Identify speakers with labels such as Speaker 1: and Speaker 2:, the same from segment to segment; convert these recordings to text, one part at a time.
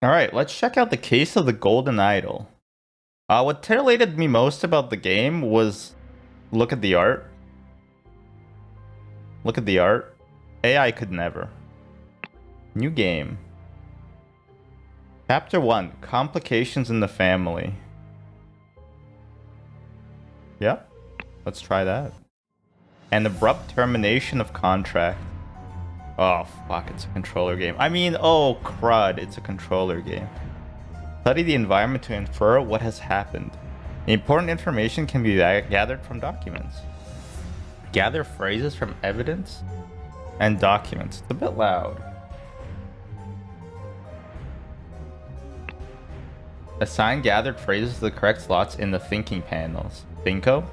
Speaker 1: All right, let's check out the case of the Golden Idol. What titillated me most about the game was look at the art. Look at the art. AI could never. New game. Chapter 1, Complications in the Family. Yep, let's try that. An abrupt termination of contract. Oh, fuck, it's a controller game. I mean, oh, crud, it's a controller game. Study the environment to infer what has happened. Important information can be gathered from documents. Gather phrases from evidence and documents. It's a bit loud. Assign gathered phrases to the correct slots in the thinking panels. Bingo.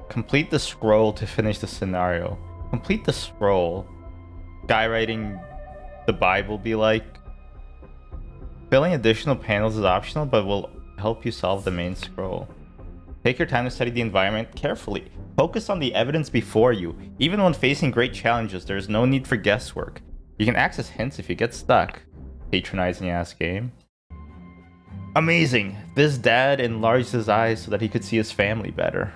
Speaker 1: Complete the scroll to finish the scenario. Complete the scroll. Guy writing the Bible be like, filling additional panels is optional, but will help you solve the main scroll. Take your time to study the environment carefully. Focus on the evidence before you. Even when facing great challenges, there is no need for guesswork. You can access hints if you get stuck. Patronizing ass game. Amazing! This dad enlarged his eyes so that he could see his family better.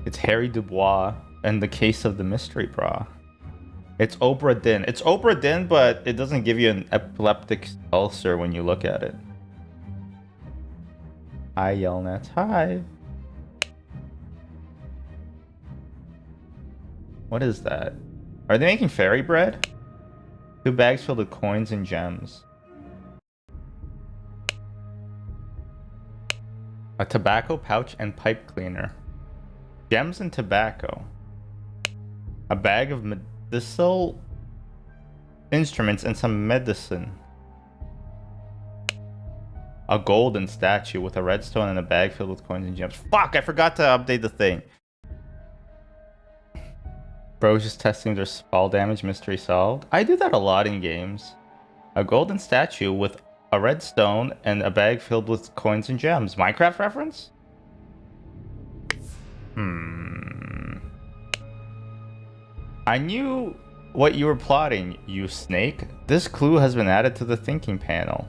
Speaker 1: It's Harry Dubois and the case of the mystery bra. It's Obra Dinn. It's Obra Dinn, but it doesn't give you an epileptic ulcer when you look at it. Hi, Yelnats. Hi. What is that? Are they making fairy bread? 2 bags filled with coins and gems. A tobacco pouch and pipe cleaner. Gems and tobacco. A bag of medicinal instruments and some medicine. A golden statue with a red stone and a bag filled with coins and gems. Fuck, I forgot to update the thing. Bro's just testing their fall damage mystery solved. I do that a lot in games. A golden statue with a red stone and a bag filled with coins and gems. Minecraft reference? I knew what you were plotting, you snake. This clue has been added to the thinking panel.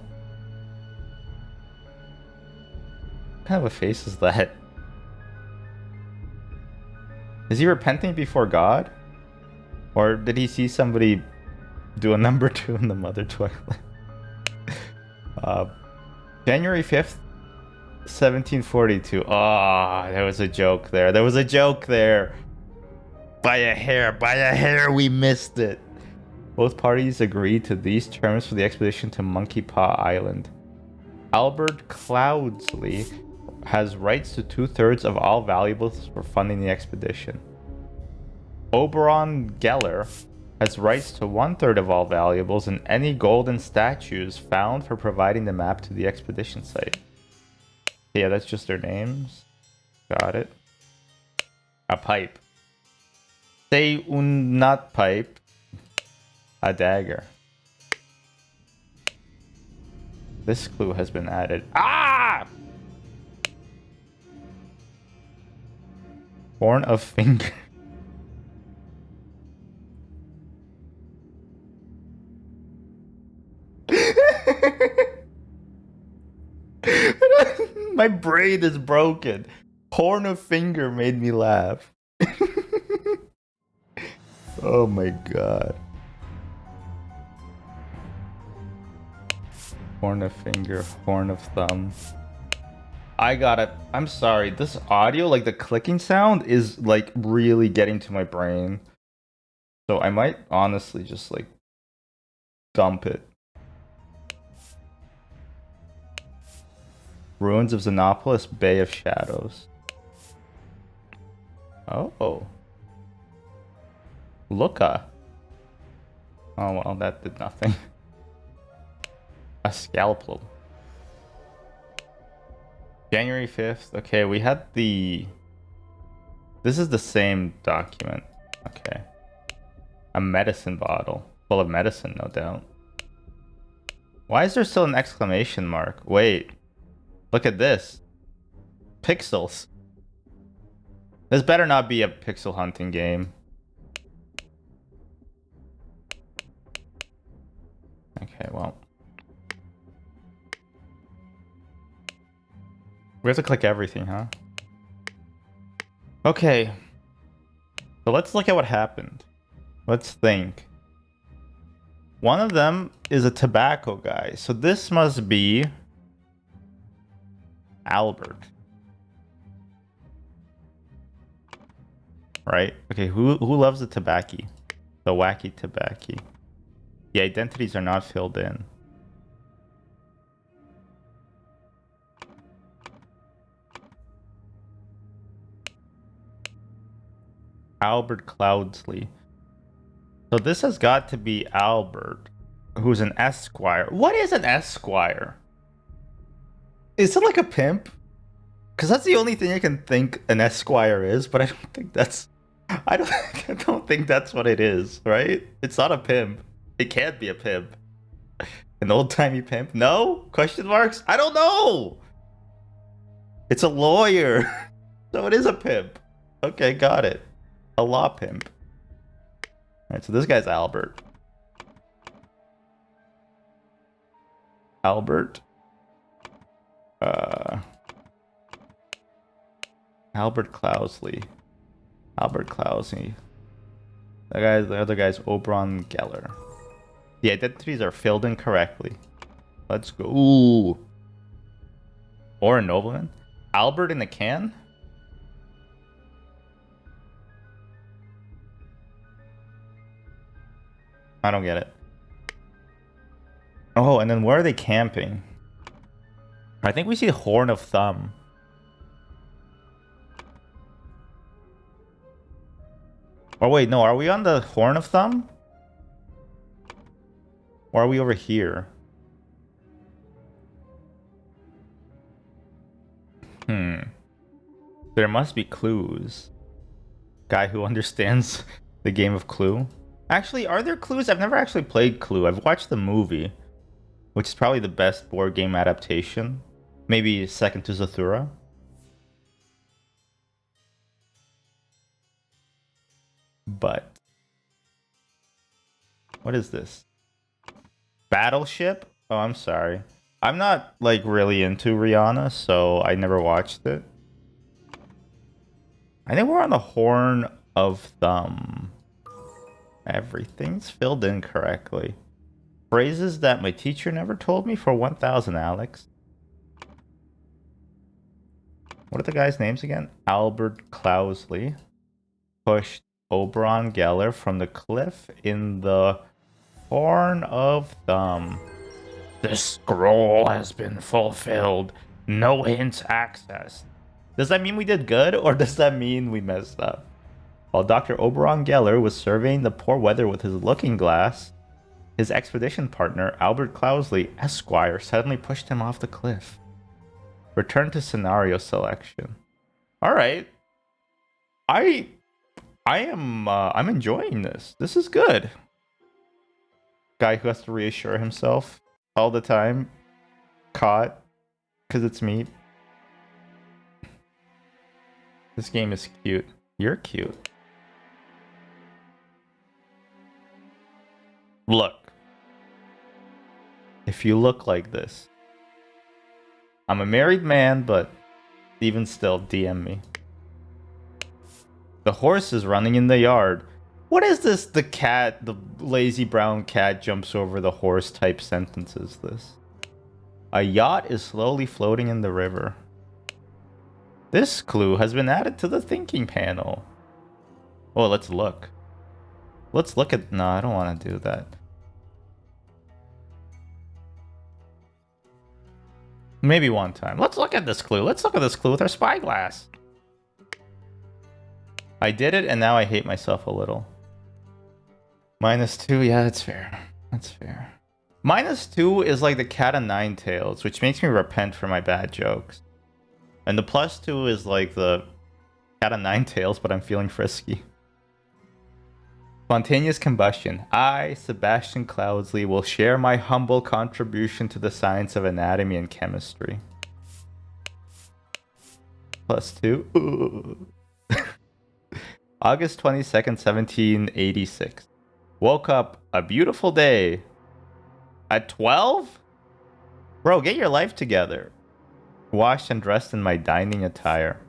Speaker 1: What kind of a face is that? Is he repenting before God? Or did he see somebody do a number 2 in the mother toilet? January 5th, 1742. Ah, there was a joke there. There was a joke there. By a hair, we missed it. Both parties agreed to these terms for the expedition to Monkey Paw Island. Albert Cloudsley has rights to 2/3 of all valuables for funding the expedition. Oberon Geller has rights to 1/3 of all valuables and any golden statues found for providing the map to the expedition site. Yeah, that's just their names. Got it. A pipe. Say un nut pipe. A dagger. This clue has been added. Ah! Horn of finger. My brain is broken. Horn of finger made me laugh. Oh my god. Horn of finger, horn of thumb. I got it. I'm sorry. This audio, like the clicking sound, is like really getting to my brain. So I might honestly just like dump it. Ruins of Xenopolis, Bay of Shadows. Oh. Looka. Oh, well, that did nothing. A scalpel. January 5th. Okay, we had the... This is the same document. Okay. A medicine bottle. Full of medicine, no doubt. Why is there still an exclamation mark? Wait. Look at this. Pixels. This better not be a pixel hunting game. We have to click everything, huh? Okay. So let's look at what happened. Let's think. One of them is a tobacco guy. So this must be Albert. Right? Okay, who loves the tobacco? The wacky tobacco. The identities are not filled in. Albert Cloudsley. So this has got to be Albert, who's an esquire. What is an esquire? Is it like a pimp? Because that's the only thing I can think an esquire is, but I don't think that's... I don't think that's what it is, right? It's not a pimp. It can't be a pimp. An old-timey pimp? No? Question marks? I don't know! It's a lawyer. So it is a pimp. Okay, got it. A law pimp. Alright, so this guy's Albert. Albert. Albert Cloudsley. Albert Cloudsley. The other guy's Obra Geller. The identities are filled in correctly. Let's go. Ooh. Or a nobleman. Albert in the can? I don't get it. Oh, and then where are they camping? I think we see Horn of Thumb. Oh wait, no, are we on the Horn of Thumb? Or are we over here? There must be clues. Guy who understands the game of Clue. Actually, are there clues? I've never actually played Clue. I've watched the movie, which is probably the best board game adaptation. Maybe second to Zathura. But what is this? Battleship? Oh, I'm sorry. I'm not like really into Rihanna, so I never watched it. I think we're on the Horn of Thumb. Everything's filled in correctly. Phrases that my teacher never told me for 1,000, Alex. What are the guys' names again? Albert Cloudsley pushed Obra Geller from the cliff in the Horn of Thumb. The scroll has been fulfilled. No hints accessed. Does that mean we did good, or does that mean we messed up? While Dr. Obra Geller was surveying the poor weather with his looking glass, his expedition partner, Albert Cloudsley, Esquire, suddenly pushed him off the cliff. Return to scenario selection. All right. I'm enjoying this. This is good. Guy who has to reassure himself all the time. Caught. Because it's me. This game is cute. You're cute. Look. If you look like this. I'm a married man, but even still, DM me. The horse is running in the yard. What is this? The cat, the lazy brown cat jumps over the horse type sentence is this? A yacht is slowly floating in the river. This clue has been added to the thinking panel. Oh, let's look. Let's look at... No, I don't want to do that. Maybe one time. Let's look at this clue. Let's look at this clue with our spyglass. I did it, and now I hate myself a little. -2, yeah, that's fair. That's fair. -2 is like the cat of nine tails, which makes me repent for my bad jokes. And the +2 is like the cat of nine tails, but I'm feeling frisky. Spontaneous combustion. I, Sebastian Cloudsley, will share my humble contribution to the science of anatomy and chemistry. +2. August 22nd, 1786. Woke up a beautiful day. At 12? Bro, get your life together. Washed and dressed in my dining attire.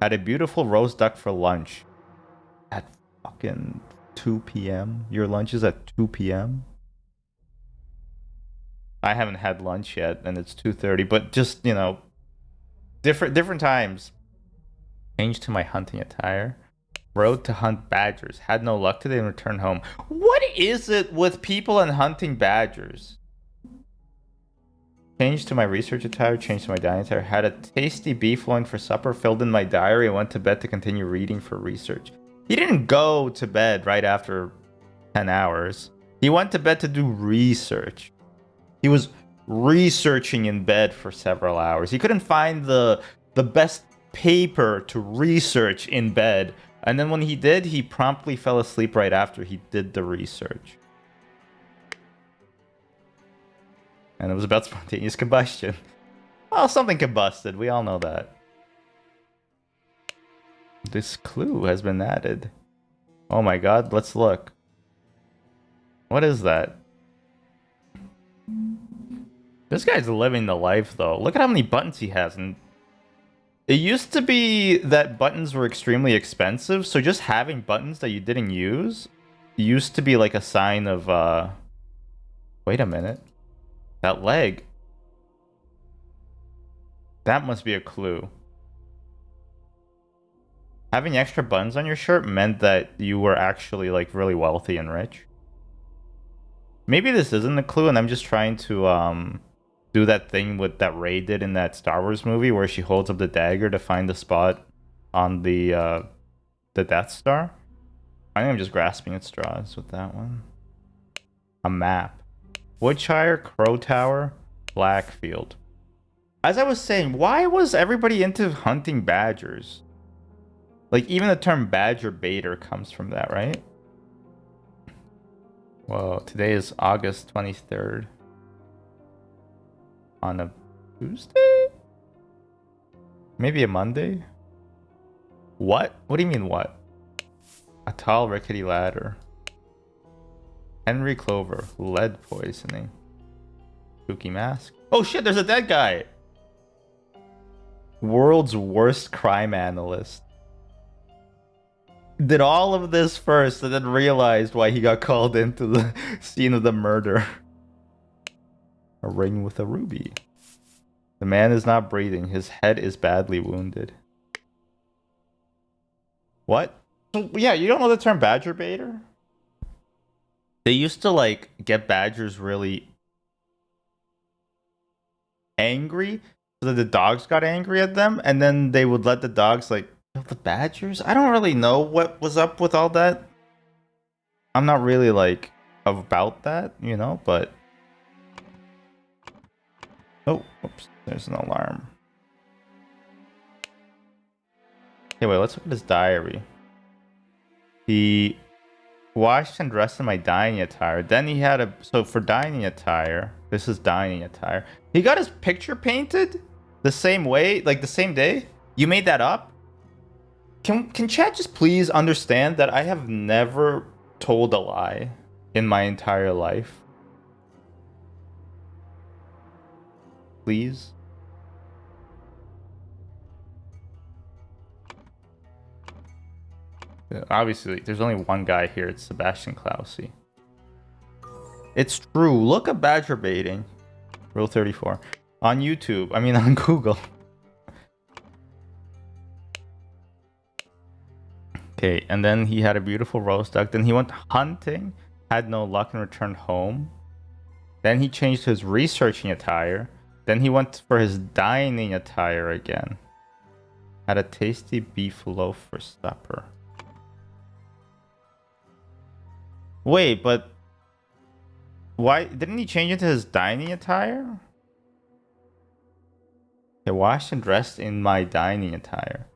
Speaker 1: Had a beautiful roast duck for lunch. At fucking 2 p.m.? Your lunch is at 2 p.m.? I haven't had lunch yet, and it's 2:30, but just, you know, different times. Changed to my hunting attire. Rode to hunt badgers. Had no luck today and returned home. What is it with people and hunting badgers? Changed to my research attire. Changed to my dining attire. Had a tasty beef loin for supper. Filled in my diary and went to bed to continue reading for research. He didn't go to bed right after 10 hours. He went to bed to do research. He was researching in bed for several hours. He couldn't find the best paper to research in bed. And then when he did, he promptly fell asleep right after he did the research. And it was about spontaneous combustion. Well, something combusted. We all know that. This clue has been added. Oh my god, let's look. What is that? This guy's living the life, though. Look at how many buttons he has. And it used to be that buttons were extremely expensive, so just having buttons that you didn't use used to be like a sign of, wait a minute. That leg. That must be a clue. Having extra buttons on your shirt meant that you were actually, like, really wealthy and rich. Maybe this isn't a clue, and I'm just trying to, do that thing with that Rey did in that Star Wars movie where she holds up the dagger to find the spot on the Death Star. I think I'm just grasping at straws with that one. A map. Woodshire, Crow Tower, Blackfield. As I was saying, why was everybody into hunting badgers? Like, even the term badger baiter comes from that, right? Whoa, today is August 23rd. On a Tuesday? Maybe a Monday? What? What do you mean, what? A tall, rickety ladder. Henry Clover. Lead poisoning. Spooky mask. Oh shit, there's a dead guy! World's worst crime analyst. Did all of this first and then realized why he got called into the scene of the murder. A ring with a ruby. The man is not breathing. His head is badly wounded. What? So, yeah, you don't know the term badger baiter? They used to, like, get badgers really angry so that the dogs got angry at them, and then they would let the dogs, like, kill the badgers? I don't really know what was up with all that. I'm not really, like, about that, you know, but... Oh, oops, there's an alarm. Anyway, let's look at his diary. He washed and dressed in my dining attire. Then he had a... So for dining attire, this is dining attire. He got his picture painted the same way, like the same day? You made that up? Can chat just please understand that I have never told a lie in my entire life? Please? Obviously, there's only one guy here. It's Sebastian Clausy. It's true. Look at badger baiting. Rule 34. On YouTube. I mean, on Google. Okay, and then he had a beautiful roast duck. Then he went hunting. Had no luck and returned home. Then he changed his researching attire. Then he went for his dining attire again. Had a tasty beef loaf for supper. Wait, but why didn't he change into his dining attire? Okay, washed and dressed in my dining attire.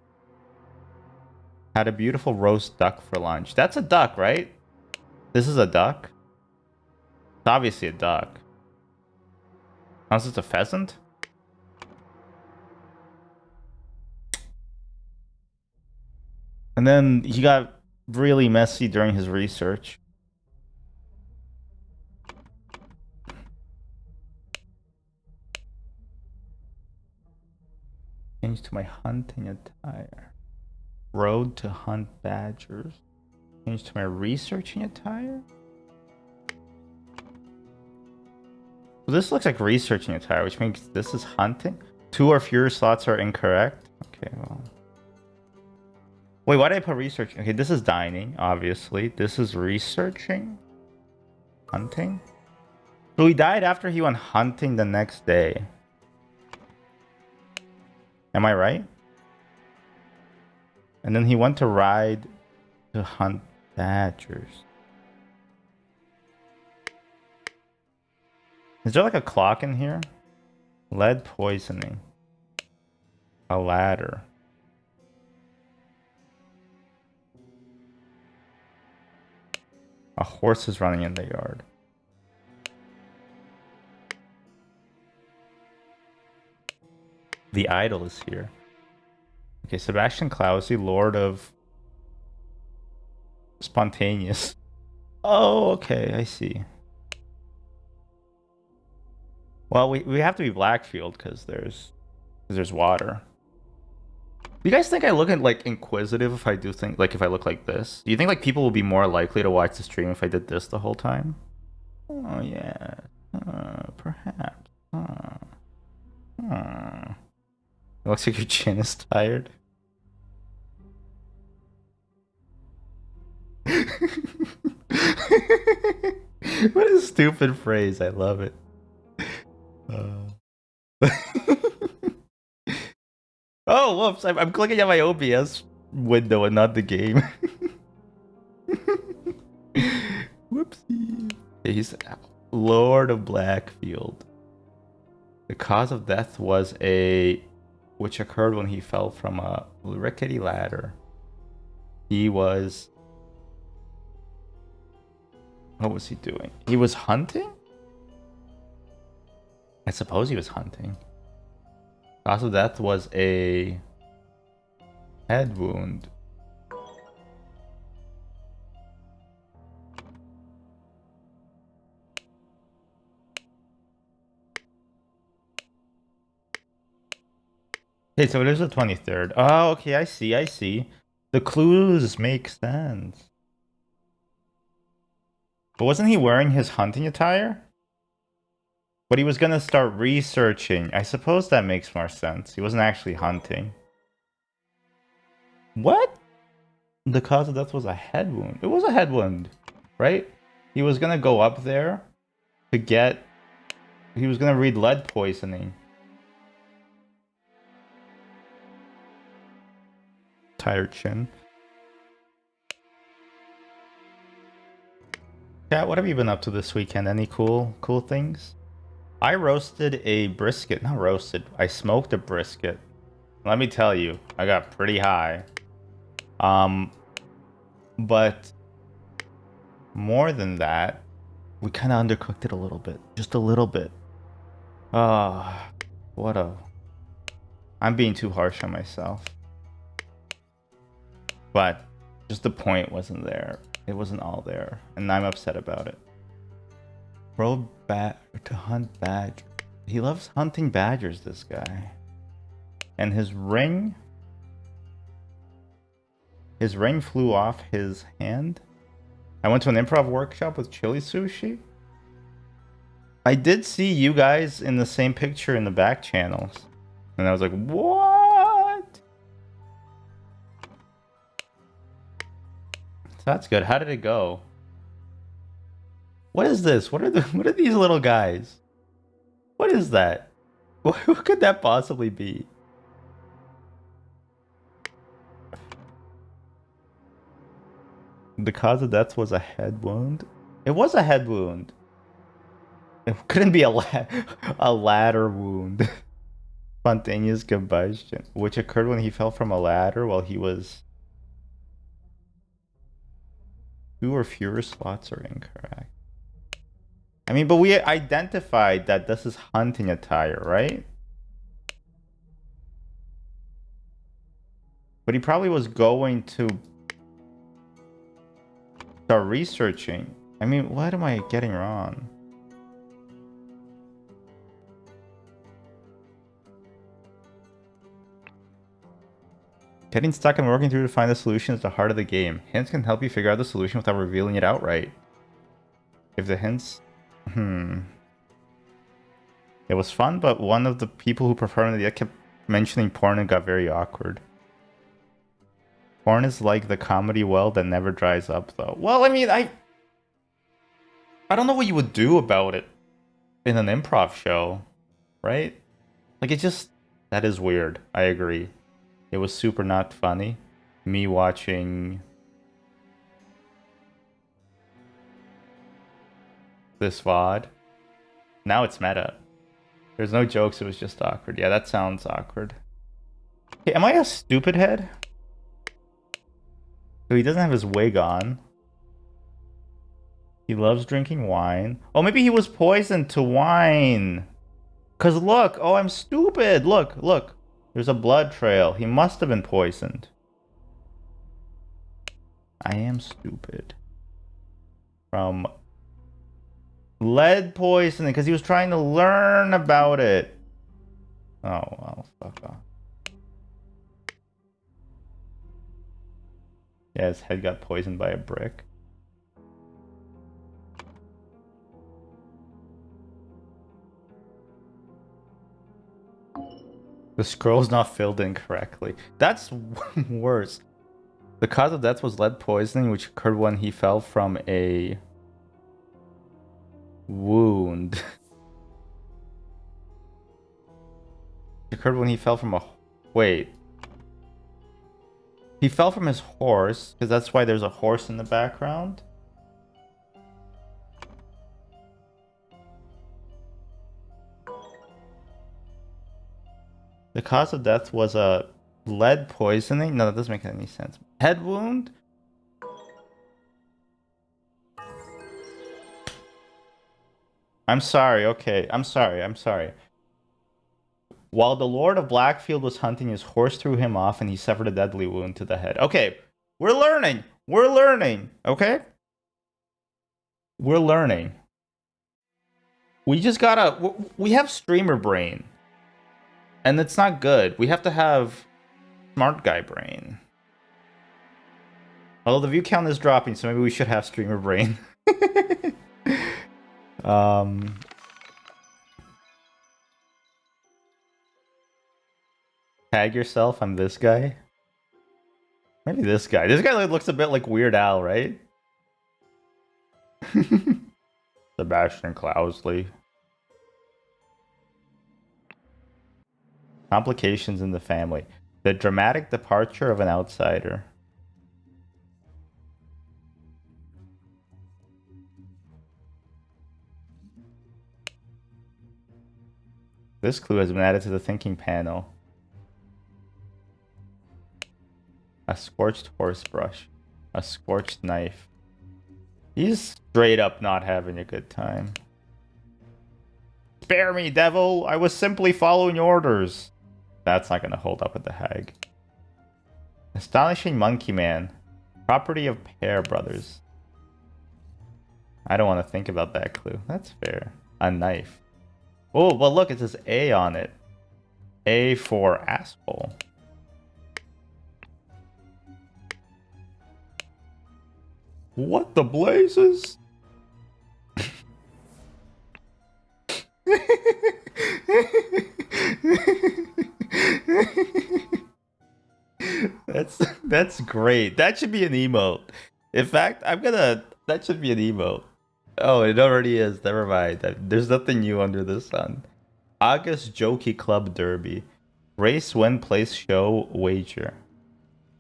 Speaker 1: Had a beautiful roast duck for lunch. That's a duck, right? This is a duck? It's obviously a duck. Unless it's a pheasant? And then he got really messy during his research. Change to my hunting attire. Road to hunt badgers. Change to my researching attire. Well, this looks like researching attire, which means this is hunting. 2 or fewer slots are incorrect. Okay, well. Wait, why did I put researching? Okay, this is dining, obviously. This is researching. Hunting. So he died after he went hunting the next day. Am I right? And then he went to ride to hunt badgers. Is there like a clock in here? Lead poisoning. A ladder. A horse is running in the yard. The idol is here. Okay, Sebastian Clousie, Lord of Spontaneous. Oh, okay, I see. Well, we have to be Blackfield because there's water. Do you guys think I look at like inquisitive if I do think like if I look like this? Do you think like people will be more likely to watch the stream if I did this the whole time? Oh yeah, perhaps. It looks like your chin is tired. What a stupid phrase. I love it. Oh, whoops. I'm clicking at my OBS window and not the game. Whoopsie. He's Lord of Blackfield. The cause of death was which occurred when he fell from a rickety ladder. He was... What was he doing? He was hunting? I suppose he was hunting. Cause of death was a head wound. Okay, so it is the 23rd. Oh, okay, I see. The clues make sense. But wasn't he wearing his hunting attire? But he was gonna start researching. I suppose that makes more sense. He wasn't actually hunting. What? The cause of death was a head wound. It was a head wound, right? He was gonna go up there to get... He was gonna read lead poisoning. Tired chin. Cat, what have you been up to this weekend? Any cool things? I roasted a brisket. Not roasted. I smoked a brisket. Let me tell you, I got pretty high. But more than that, we kind of undercooked it a little bit. Just a little bit. What a... I'm being too harsh on myself. But just the point wasn't there. It wasn't all there. And I'm upset about it. Rode back to hunt badgers. He loves hunting badgers, this guy. And his ring flew off his hand. I went to an improv workshop with chili sushi. I did see you guys in the same picture in the back channels. And I was like, what? So that's good. How did it go? What is this? What are these little guys? What is that? What could that possibly be? The cause of death was a head wound. It was a head wound. It couldn't be a ladder wound. Spontaneous combustion, which occurred when he fell from a ladder while he was... 2 or fewer slots are incorrect. I mean, but we identified that this is hunting attire, right? But he probably was going to start researching. I mean, what am I getting wrong? Getting stuck and working through to find the solution is the heart of the game. Hints can help you figure out the solution without revealing it outright. If the hints... It was fun, but one of the people who performed it kept mentioning porn and got very awkward. Porn is like the comedy well that never dries up, though. Well, I mean, I don't know what you would do about it in an improv show, right? Like, it just... That is weird. I agree. It was super not funny. Me watching... this VOD. Now it's meta. There's no jokes, it was just awkward. Yeah, that sounds awkward. Okay, am I a stupid head? So he doesn't have his wig on. He loves drinking wine. Oh, maybe he was poisoned to wine. Cause look, oh, I'm stupid. Look, look. There's a blood trail. He must have been poisoned. I am stupid. From lead poisoning, because he was trying to learn about it. Oh, well, fuck off. Yeah, his head got poisoned by a brick. The scroll's not filled in correctly. That's worse. The cause of death was lead poisoning, which occurred when he fell from a wound. It occurred when he fell from a... Wait. He fell from his horse, because that's why there's a horse in the background. The cause of death was a lead poisoning? No, that doesn't make any sense. Head wound? I'm sorry, okay. I'm sorry. While the Lord of Blackfield was hunting, his horse threw him off and he suffered a deadly wound to the head. Okay, we're learning. We're learning, okay? We're learning. We just gotta... We have streamer brain. And it's not good. We have to have smart guy brain. Although the view count is dropping, so maybe we should have streamer brain. Tag yourself, I'm this guy. Maybe this guy. This guy looks a bit like Weird Al, right? Sebastian Clousley. Complications in the family. The dramatic departure of an outsider. This clue has been added to the thinking panel. A scorched horse brush. A scorched knife. He's straight up not having a good time. Spare me, devil! I was simply following orders. That's not gonna hold up with the hag. Astonishing Monkey Man. Property of Pear Brothers. I don't want to think about that clue. That's fair. A knife. Oh, well look, it says A on it. A for asshole. What the blazes? That's great. That should be an emote. In fact, that should be an emote. Oh, it already is. Never mind. There's nothing new under the sun. August Jokey Club Derby. Race, win, place, show, wager.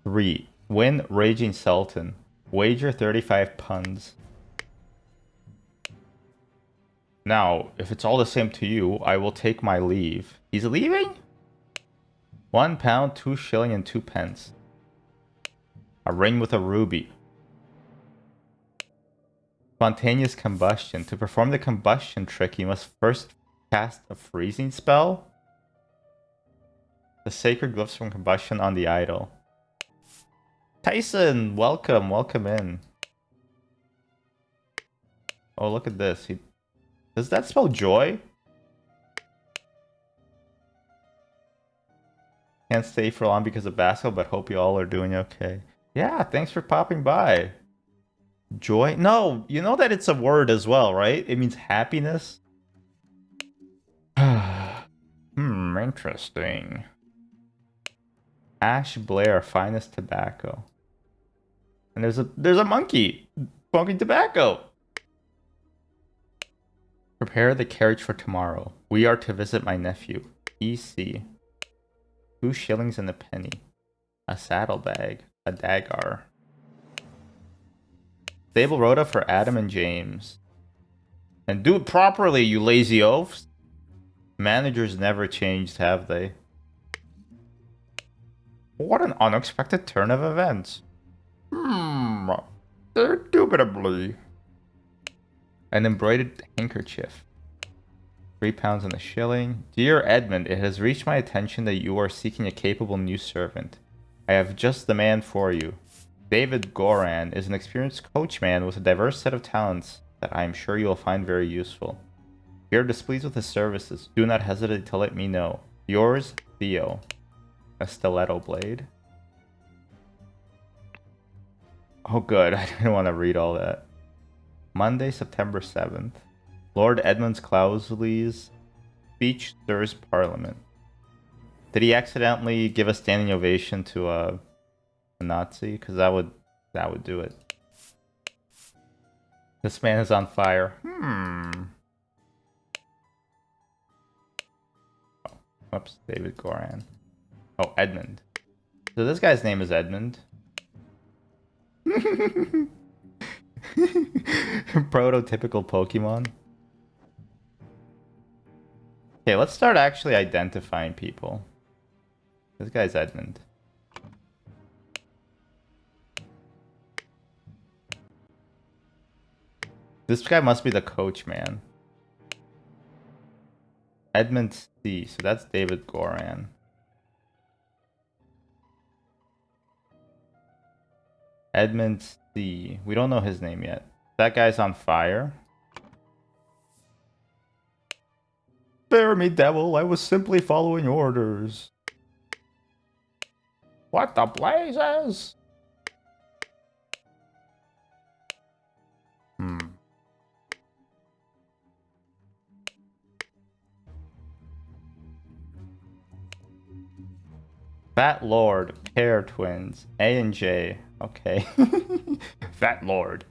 Speaker 1: 3. Win, Raging Sultan. Wager 35 puns. Now, if it's all the same to you, I will take my leave. He's leaving? £1, 2 shilling, and 2 pence. A ring with a ruby. Spontaneous combustion. To perform the combustion trick, you must first cast a freezing spell. The sacred glyphs from combustion on the idol. Tyson, welcome in. Oh, look at this. Does that spell joy? Can't stay for long because of basketball, but hope you all are doing okay. Yeah, thanks for popping by. Joy? No, you know that it's a word as well, right? It means happiness. Interesting. Ash Blair, finest tobacco. And there's a monkey smoking tobacco. Prepare the carriage for tomorrow. We are to visit my nephew. EC. 2 shillings and a penny. A saddlebag. A dagger. Stable rota for Adam and James. And do it properly, you lazy oafs. Managers never changed, have they? What an unexpected turn of events. Indubitably. An embroidered handkerchief. £3 and a shilling. Dear Edmund, it has reached my attention that you are seeking a capable new servant. I have just the man for you. David Goran is an experienced coachman with a diverse set of talents that I am sure you will find very useful. If you are displeased with his services, do not hesitate to let me know. Yours, Theo. A stiletto blade. Oh good, I didn't want to read all that. Monday, September 7th. Lord Edmund Cloudesley's speech stirs Parliament. Did he accidentally give a standing ovation to a Nazi? Because that would do it. This man is on fire. Oh, oops, David Goran. Oh, Edmund. So this guy's name is Edmund. Prototypical Pokemon. Okay, let's start actually identifying people. This guy's Edmund. This guy must be the coach, man. Edmund C. So that's David Goran. Edmund C. We don't know his name yet. That guy's on fire. Spare me, devil. I was simply following orders. What the blazes? Fat Lord, pair twins, A and J. Okay. Fat Lord.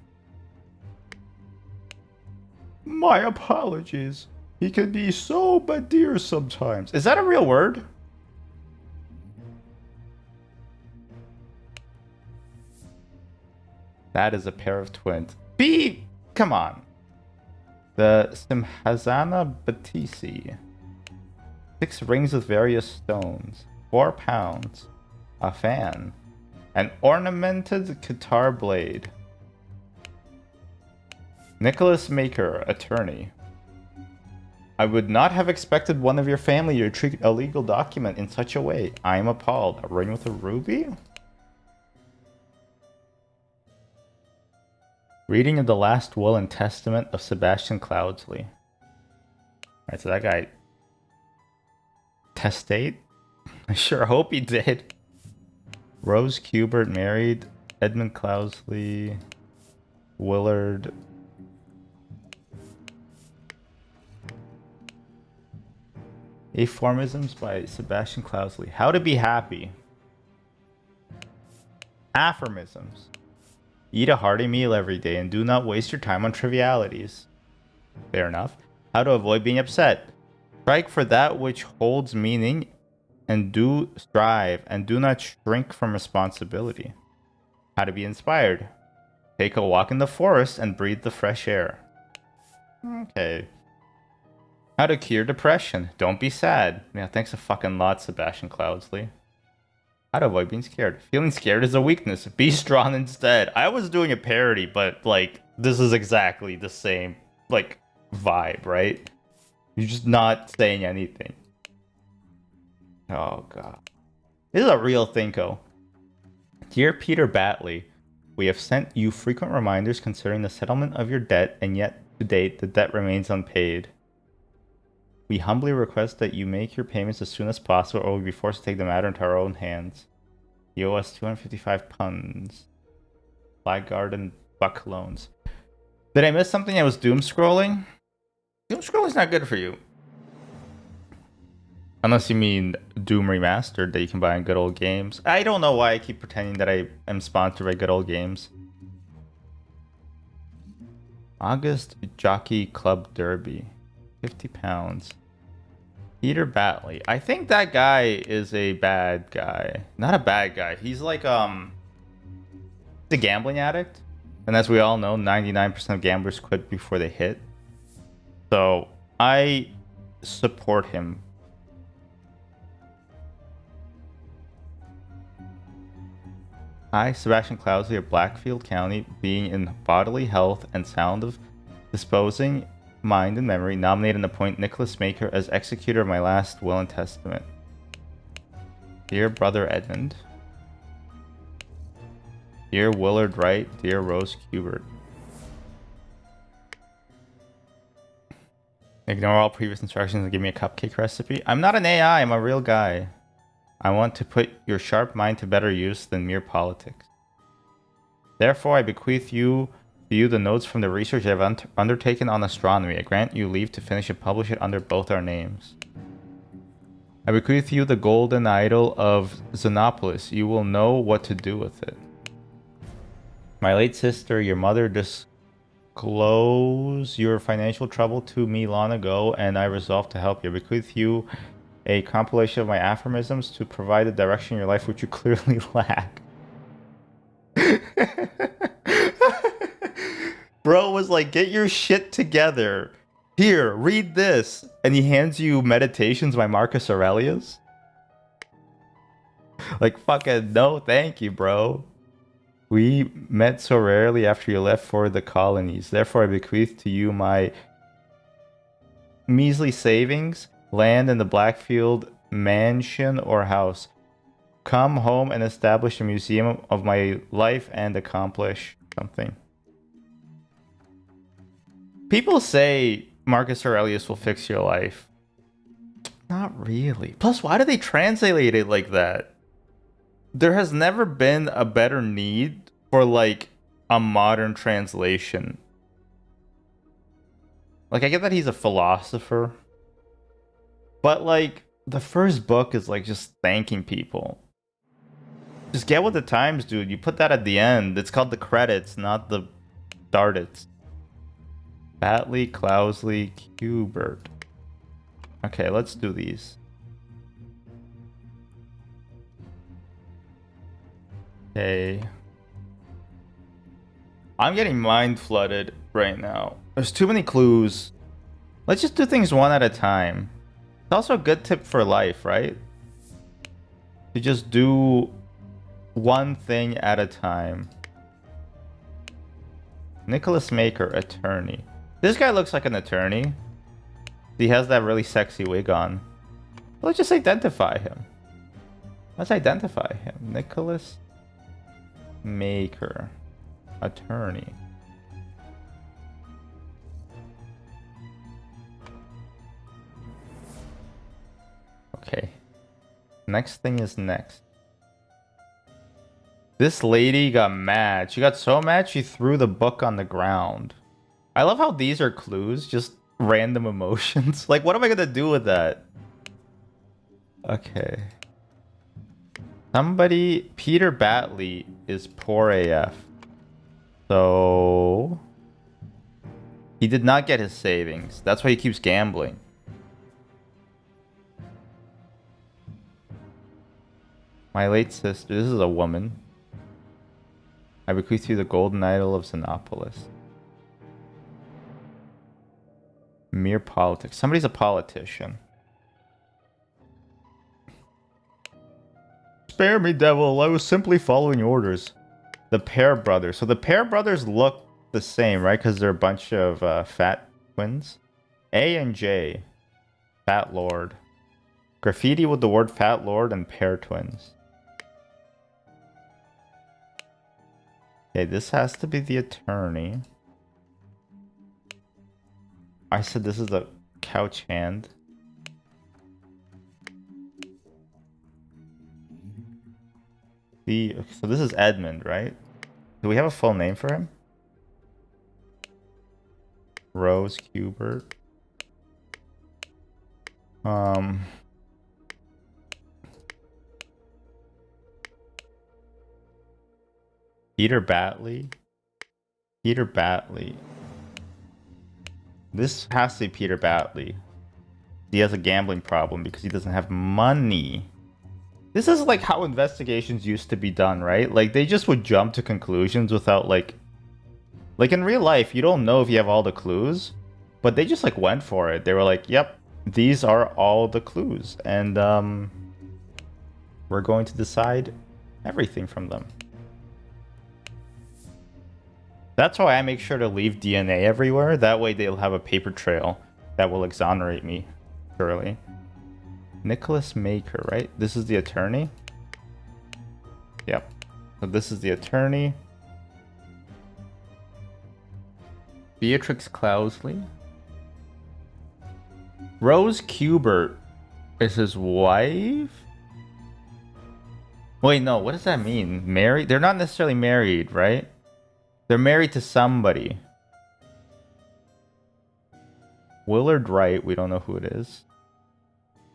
Speaker 1: My apologies. He can be so dear sometimes. Is that a real word? That is a pair of twins. B! Come on. The Simhazana Batisi. 6 rings with various stones. £4. A fan. An ornamented guitar blade. Nicholas Maker, attorney. I would not have expected one of your family to treat a legal document in such a way. I am appalled. A ring with a ruby? Reading of the last will and testament of Sebastian Cloudsley. Alright, so that guy... Testate? I sure hope he did. Rose Kubert married Edmund Cloudsley. Willard... Aphorisms by Sebastian Cloudsley. How to be happy. Aphorisms. Eat a hearty meal every day and do not waste your time on trivialities. Fair enough. How to avoid being upset. Strike for that which holds meaning and do strive and do not shrink from responsibility. How to be inspired. Take a walk in the forest and breathe the fresh air. Okay. How to cure depression. Don't be sad. Yeah, thanks a fucking lot, Sebastian Cloudsley. How to avoid being scared. Feeling scared is a weakness. Be strong instead. I was doing a parody, but, like, this is exactly the same, like, vibe, right? You're just not saying anything. Oh, God. This is a real thinko. Dear Peter Batley, we have sent you frequent reminders concerning the settlement of your debt, and yet, to date, the debt remains unpaid. We humbly request that you make your payments as soon as possible or we'll be forced to take the matter into our own hands. You owe us 255 punds. Flag Garden Buck loans. Did I miss something? I was doom scrolling? Doom scrolling's not good for you. Unless you mean Doom Remastered that you can buy in Good Old Games. I don't know why I keep pretending that I am sponsored by Good Old Games. August Jockey Club Derby. 50 pounds. Peter Batley. I think that guy is a bad guy. Not a bad guy. He's like, he's a gambling addict. And as we all know, 99% of gamblers quit before they hit. So, I support him. I, Sebastian Cloudesley of Blackfield County, being in bodily health and sound of disposing mind and memory, nominate and appoint Nicholas Maker as executor of my last will and testament. Dear Brother Edmund. Dear Willard Wright. Dear Rose Kubert. Ignore all previous instructions and give me a cupcake recipe. I'm not an AI, I'm a real guy. I want to put your sharp mind to better use than mere politics. Therefore, I bequeath you the notes from the research I have undertaken on astronomy. I grant you leave to finish and publish it under both our names. I bequeath you the golden idol of Xenopolis. You will know what to do with it. My late sister, your mother, disclosed your financial trouble to me long ago, and I resolved to help you. I bequeath you a compilation of my aphorisms to provide the direction in your life which you clearly lack. Bro was like, get your shit together. Here, read this. And he hands you Meditations by Marcus Aurelius. Like, fucking no, thank you, bro. We met so rarely after you left for the colonies. Therefore, I bequeath to you my measly savings, land in the Blackfield mansion or house. Come home and establish a museum of my life and accomplish something. People say Marcus Aurelius will fix your life. Not really. Plus, why do they translate it like that? There has never been a better need for, like, a modern translation. Like, I get that he's a philosopher. But, like, the first book is, like, just thanking people. Just get with the times, dude. You put that at the end. It's called the credits, not the startits. Batley, Cloudesley, Kubert. Okay, let's do these. Okay. I'm getting mind flooded right now. There's too many clues. Let's just do things one at a time. It's also a good tip for life, right? To just do one thing at a time. Nicholas Maker, attorney. This guy looks like an attorney. He has that really sexy wig on. Let's just identify him. Let's identify him. Nicholas Maker, attorney. Okay. Next thing is next. This lady got mad. She got so mad she threw the book on the ground. I love how these are clues, just random emotions. Like, what am I gonna do with that? Okay. Somebody, Peter Batley is poor AF. So he did not get his savings. That's why he keeps gambling. My late sister, this is a woman. I bequeath you the golden idol of Xenopolis. Mere politics. Somebody's a politician. Spare me, devil. I was simply following orders. The Pear Brothers. So the Pear Brothers look the same, right? Because they're a bunch of fat twins. A and J. Fat Lord. Graffiti with the word Fat Lord and Pear Twins. Okay, this has to be the attorney. I said this is a couch hand. So this is Edmund, right? Do we have a full name for him? Rose Cubert. Peter Batley. Peter Batley. This has to be Peter Batley. He has a gambling problem because he doesn't have money. This is like how investigations used to be done, right? Like they just would jump to conclusions without like in real life, you don't know if you have all the clues, but they just like went for it. They were like, "Yep, these are all the clues." And we're going to decide everything from them. That's why I make sure to leave DNA everywhere. That way they'll have a paper trail that will exonerate me, surely. Nicholas Maker, right? This is the attorney? Yep. So this is the attorney. Beatrix Clousley. Rose Cubert is his wife? Wait, no, what does that mean? Married? They're not necessarily married, right? They're married to somebody. Willard Wright, we don't know who it is.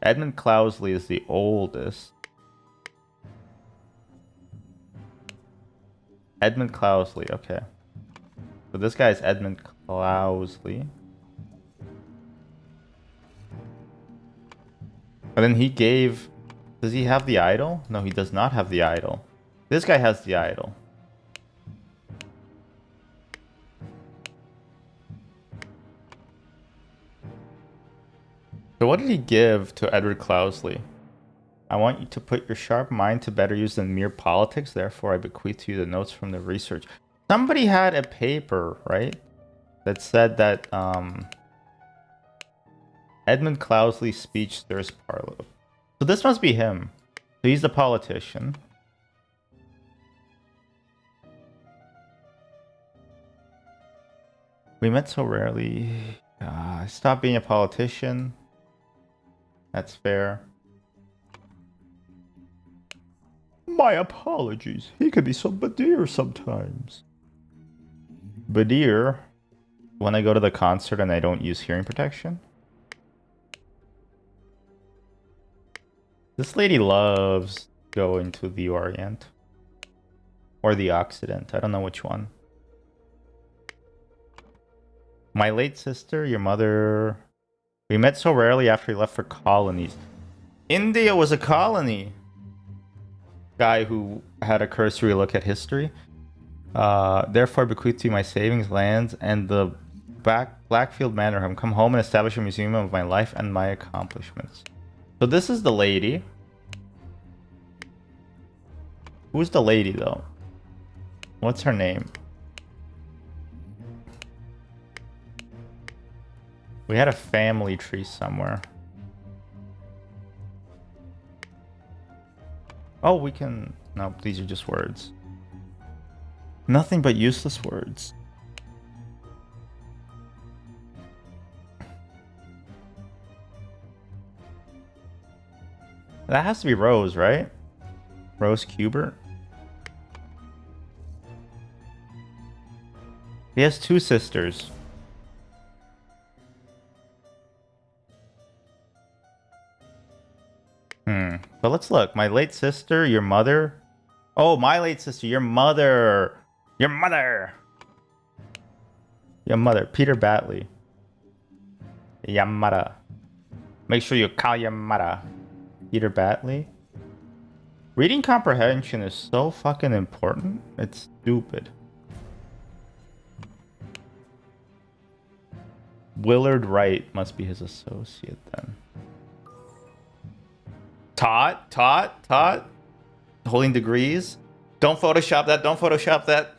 Speaker 1: Edmund Clousley is the oldest. Edmund Clousley, okay. So this guy is Edmund Clousley. And then he gave... Does he have the idol? No, he does not have the idol. This guy has the idol. So what did he give to Edward Clousley? I want you to put your sharp mind to better use than mere politics. Therefore, I bequeath to you the notes from the research. Somebody had a paper, right? That said that Edmund Clousley's speech stirs Parliament. So this must be him. So he's the politician. We met so rarely. Stop being a politician. That's fair. My apologies. He could be so Badir sometimes. Badir, when I go to the concert and I don't use hearing protection. This lady loves going to the Orient. Or the Occident. I don't know which one. My late sister, your mother... We met so rarely after he left for colonies. India was a colony. Guy who had a cursory look at history. Therefore, bequeath to you my savings, lands, and the Blackfield Manor home. Come home and establish a museum of my life and my accomplishments. So this is the lady. Who's the lady, though? What's her name? We had a family tree somewhere. Oh, we can... No, these are just words. Nothing but useless words. That has to be Rose, right? Rose Cubert. He has two sisters. But let's look. My late sister, your mother. Oh, my late sister, your mother. Your mother. Your mother. Peter Batley. Yamada. Make sure you call your mother. Peter Batley. Reading comprehension is so fucking important. It's stupid. Willard Wright must be his associate then. Taught. Holding degrees. Don't Photoshop that. Don't Photoshop that.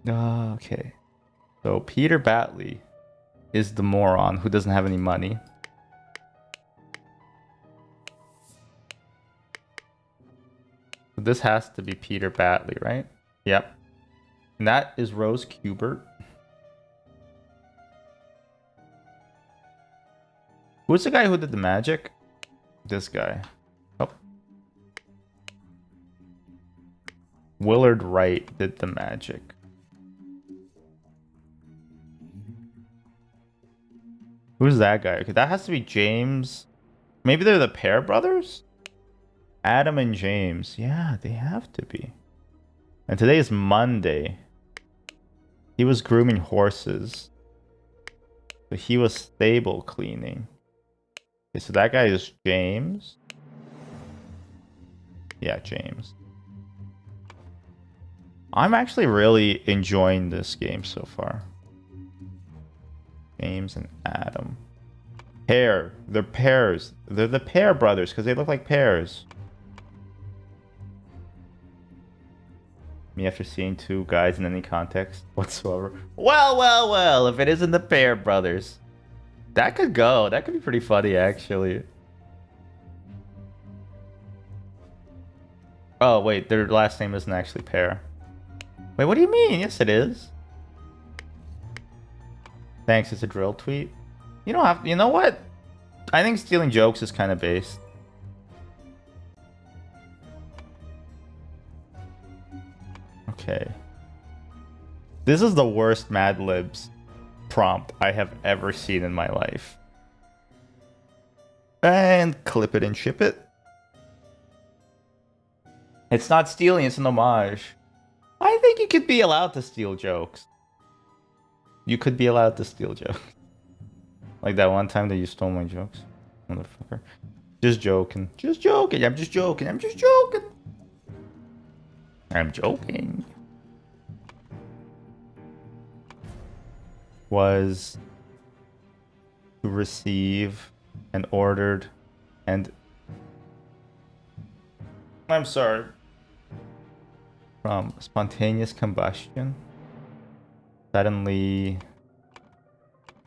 Speaker 1: Okay. So Peter Batley is the moron who doesn't have any money. This has to be Peter Batley, right? Yep. And that is Rose Cubert. Who's the guy who did the magic? This guy. Oh. Willard Wright did the magic. Who's that guy? Okay, that has to be James. Maybe they're the Pear brothers? Adam and James. Yeah, they have to be. And today is Monday. He was grooming horses. But he was stable cleaning. Okay, so that guy is James. Yeah, James. I'm actually really enjoying this game so far. James and Adam. Pear. They're pears. They're the Pear brothers because they look like pears. Me after seeing two guys in any context whatsoever. Well, if it isn't the Pear brothers. That could go. That could be pretty funny, actually. Oh, wait. Their last name isn't actually Pear. Wait, what do you mean? Yes, it is. Thanks, it's a drill tweet. You don't have... You know what? I think stealing jokes is kind of based. Okay. This is the worst Mad Libs prompt I have ever seen in my life. And clip it and ship it. It's not stealing, it's an homage. I think you could be allowed to steal jokes. You could be allowed to steal jokes. Like that one time that you stole my jokes. Motherfucker. Just joking. Just joking. I'm just joking. I'm just joking. I'm joking. Was to receive and ordered and... I'm sorry. From spontaneous combustion. Suddenly...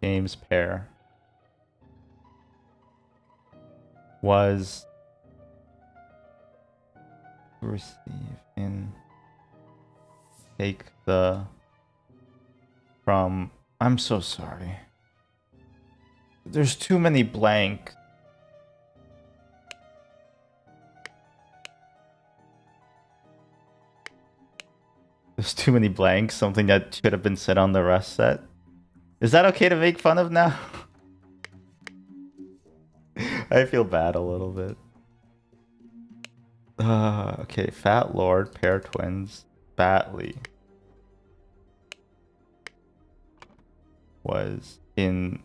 Speaker 1: James Pear. Was... to receive and... take the... from... I'm so sorry. There's too many blank. There's too many blanks. Something that should have been said on the rest set. Is that okay to make fun of now? I feel bad a little bit. Okay, Fat Lord, Pear Twins, Batley. Was in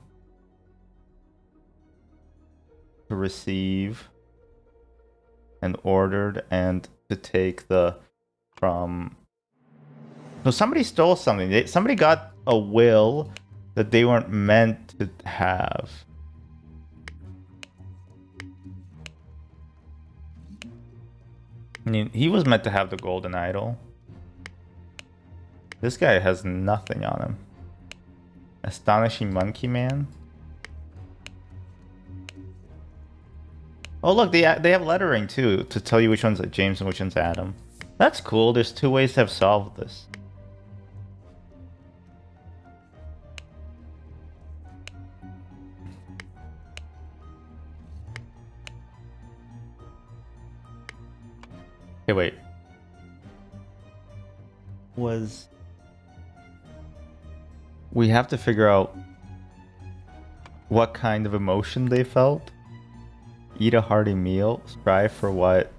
Speaker 1: to receive and ordered and to take the from. So somebody stole something. Somebody got a will that they weren't meant to have. I mean, he was meant to have the golden idol. This guy has nothing on him. Astonishing Monkey Man. Oh look, they have lettering too to tell you which one's James and which one's Adam. That's cool. There's two ways to have solved this. Okay, wait. We have to figure out what kind of emotion they felt. Eat a hearty meal. Strive for what?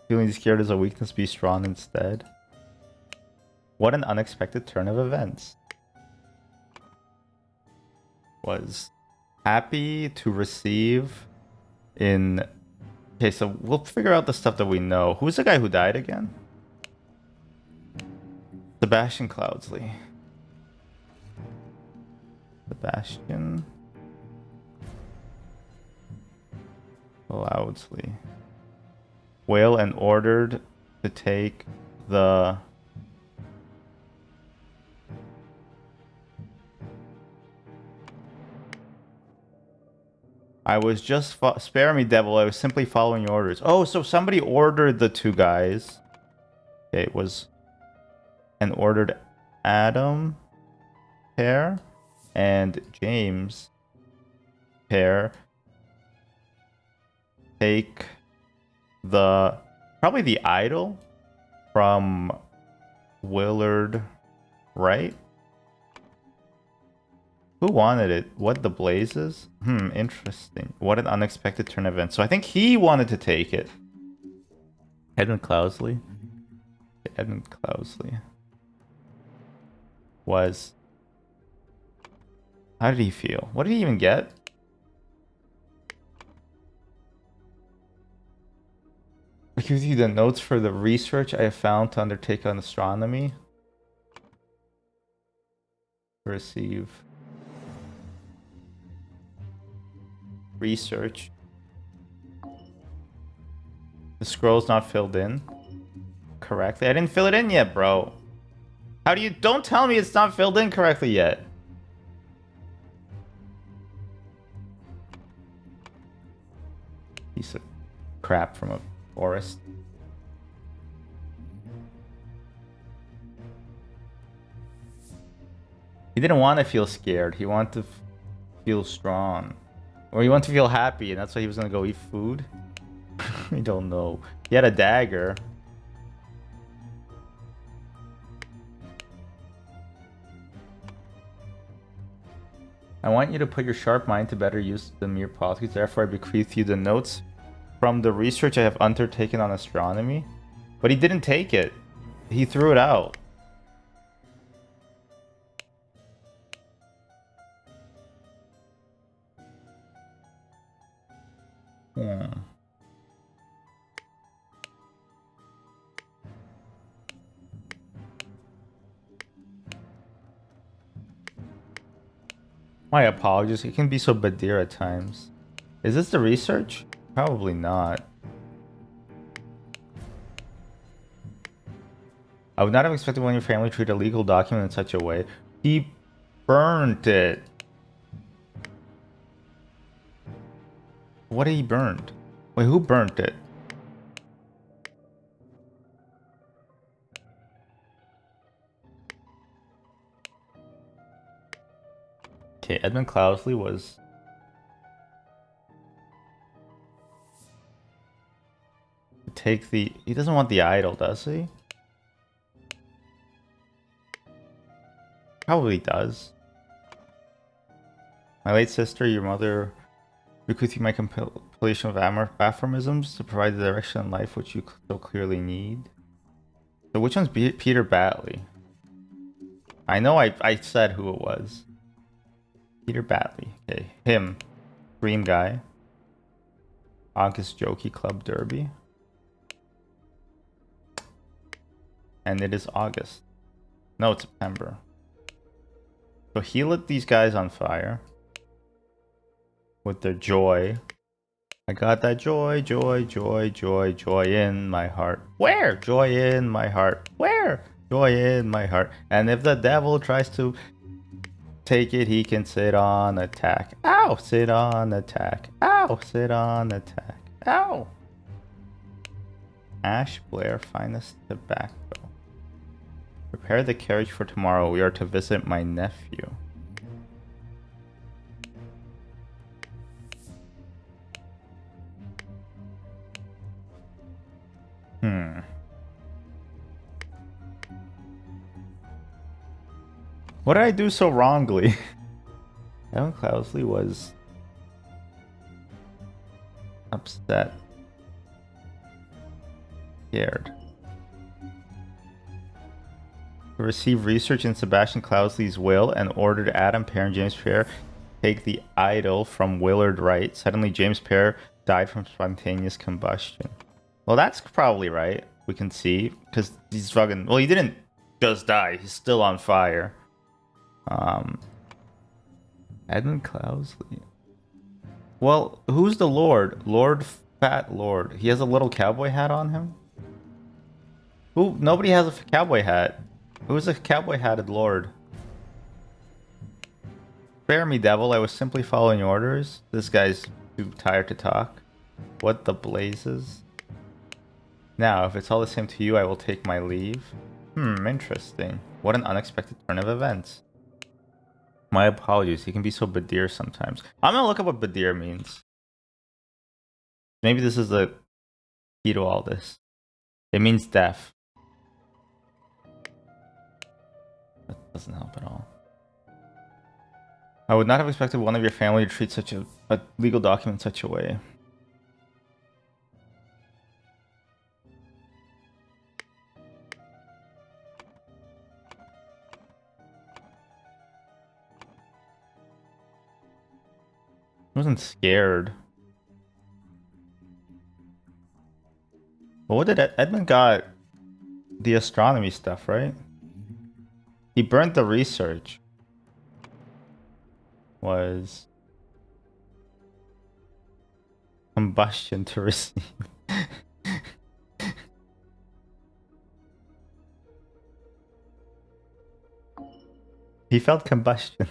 Speaker 1: Feeling scared is a weakness. Be strong instead. What an unexpected turn of events. Was happy to receive in... Okay, so we'll figure out the stuff that we know. Who's the guy who died again? Sebastian Cloudsley. Sebastian Cloudsley. Whale and ordered to take the... I was just... Spare me, devil. I was simply following your orders. Oh, so somebody ordered the two guys. Okay, it was... And ordered Adam Pear and James Pear take probably the idol from Willard Wright. Who wanted it? What the blazes? Interesting. What an unexpected turn of events. So I think he wanted to take it. Edmund Clousley. Edmund Clousley was... How did he feel? What did he even get? I give you the notes for the research I have found to undertake on astronomy. Receive. Research. The scroll's not filled in correctly. I didn't fill it in yet, bro. How do you... Don't tell me it's not filled in correctly yet. Piece of crap from a forest. He didn't want to feel scared. He wanted to feel strong. Or he wanted to feel happy, and that's why he was going to go eat food. I don't know. He had a dagger. I want you to put your sharp mind to better use than mere politics. Therefore, I bequeath you the notes from the research I have undertaken on astronomy. But he didn't take it. He threw it out. Yeah. My apologies. It can be so badir at times. Is this the research? Probably not. I would not have expected one of your family to treat a legal document in such a way. He burnt it. What did he burn? Wait, who burnt it? Okay, Edmund Clousley was... Take the... He doesn't want the idol, does he? Probably does. My late sister, your mother, bequeath you my compilation of aphorisms to provide the direction in life which you so clearly need. So which one's Peter Batley? I know I said who it was. Peter Batley. Okay, him. Dream guy. August Jokey Club Derby. And it is August. No, it's September. So he lit these guys on fire. With their joy. I got that joy, joy, joy, joy, joy in my heart. Where? Joy in my heart. Where? Joy in my heart. And if the devil tries to take it, he can sit on attack. Ow! Sit on attack. Ow! Sit on attack. Ow! Ash Blair, finest tobacco. Prepare the carriage for tomorrow. We are to visit my nephew. What did I do so wrongly? Evan Clousley was upset. Scared. To receive research in Sebastian Clousley's will and ordered Adam Pear and James Pear take the idol from Willard Wright. Suddenly James Pear died from spontaneous combustion. Well, that's probably right. We can see because he's fucking... Well, he didn't just die. He's still on fire. Edmund Clousley. Well, who's the Lord? Lord Fat Lord. He has a little cowboy hat on him? Who? Nobody has a cowboy hat. Who's a cowboy hatted lord? Spare me, devil. I was simply following orders. This guy's too tired to talk. What the blazes? Now, if it's all the same to you, I will take my leave. Interesting. What an unexpected turn of events. My apologies. He can be so badir sometimes. I'm gonna look up what badir means. Maybe this is the key to all this. It means death. That doesn't help at all. I would not have expected one of your family to treat such a legal document in such a way. I wasn't scared. But what did Edmund got? The astronomy stuff, right? He burnt the research. Was combustion to receive. He felt combustion.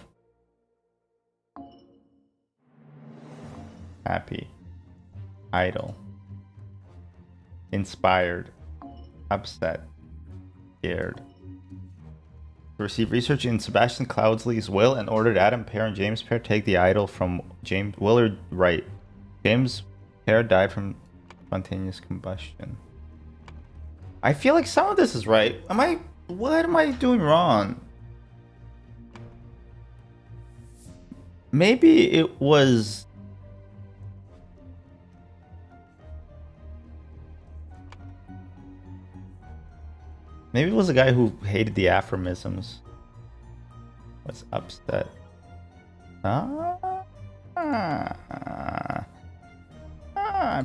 Speaker 1: Happy. Idle. Inspired. Upset. Scared. To receive research in Sebastian Cloudsley's will and ordered Adam Pear and James Pear take the idol from James Willard Wright. James Pear died from spontaneous combustion. I feel like some of this is right. What am I doing wrong? Maybe it was... Maybe it was a guy who hated the aphorisms. Was upset.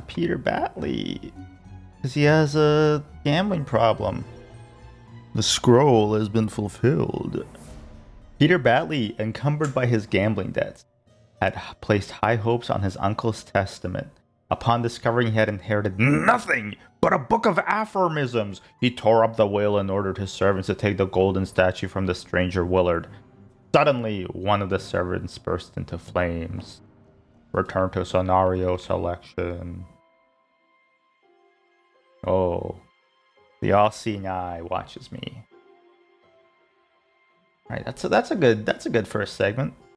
Speaker 1: Peter Batley. Because he has a gambling problem. The scroll has been fulfilled. Peter Batley, encumbered by his gambling debts, had placed high hopes on his uncle's testament. Upon discovering he had inherited nothing but a book of aphorisms, he tore up the will and ordered his servants to take the golden statue from the stranger Willard. Suddenly, one of the servants burst into flames. Return to scenario selection. Oh, the all-seeing eye watches me. All right, that's a good first segment.